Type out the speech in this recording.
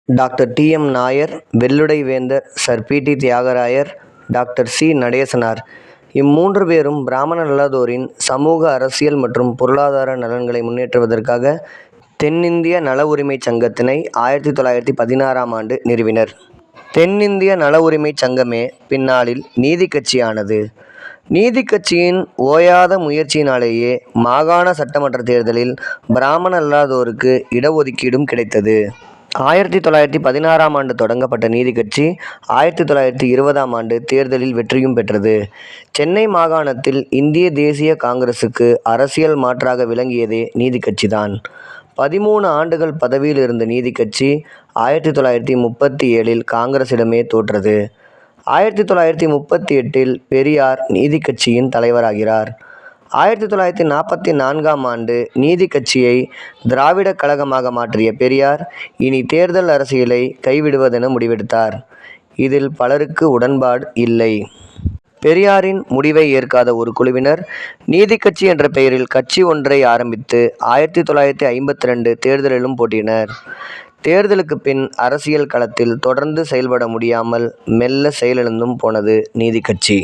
Doctor TM. Nair, வெள்ளுடை வேந்தர், sir P T. Thiyagarayar, doctor C. Natesanar இம்மூன்று பேரும் பிராமணர் அல்லாதோரின் சமூக, அரசியல் மற்றும் பொருளாதார நலன்களை முன்னேற்றுவதற்காக தென்னிந்திய நல உரிமைச் சங்கத்தினை 1916ஆம் ஆண்டு நிறுவினர். தென்னிந்திய நல உரிமைச் சங்கமே பின்னாளில் நீதிக் கட்சியானது. நீதிக் கட்சியின் ஓயாத முயற்சியினாலேயே மாகாண சட்டமன்ற தேர்தலில் பிராமண அல்லாதோருக்கு இடஒதுக்கீடும் கிடைத்தது. 1916ஆம் ஆண்டு தொடங்கப்பட்ட நீதிக் கட்சி 1920ஆம் ஆண்டு தேர்தலில் வெற்றியும் பெற்றது. சென்னை மாகாணத்தில் இந்திய தேசிய காங்கிரசுக்கு அரசியல் மாற்றாக விளங்கியதே நீதிக் கட்சிதான். 13 ஆண்டுகள் பதவியில் இருந்த நீதிக் கட்சி 1937இல் காங்கிரசிடமே தோற்றது. 1938இல் பெரியார் நீதிக் கட்சியின் தலைவராகிறார். 1944ஆம் ஆண்டு நீதிக் கட்சியை திராவிடக் கழகமாக மாற்றிய பெரியார், இனி தேர்தல் அரசியலை கைவிடுவதென முடிவெடுத்தார். இதில் பலருக்கு உடன்பாடு இல்லை. பெரியாரின் முடிவை ஏற்காத ஒரு குழுவினர் நீதிக் கட்சி என்ற பெயரில் கட்சி ஒன்றை ஆரம்பித்து 1952 தேர்தலிலும் போட்டியினர். தேர்தலுக்கு பின் அரசியல் களத்தில் தொடர்ந்து செயல்பட முடியாமல் மெல்ல செயலிழந்தும் போனது நீதிக் கட்சி.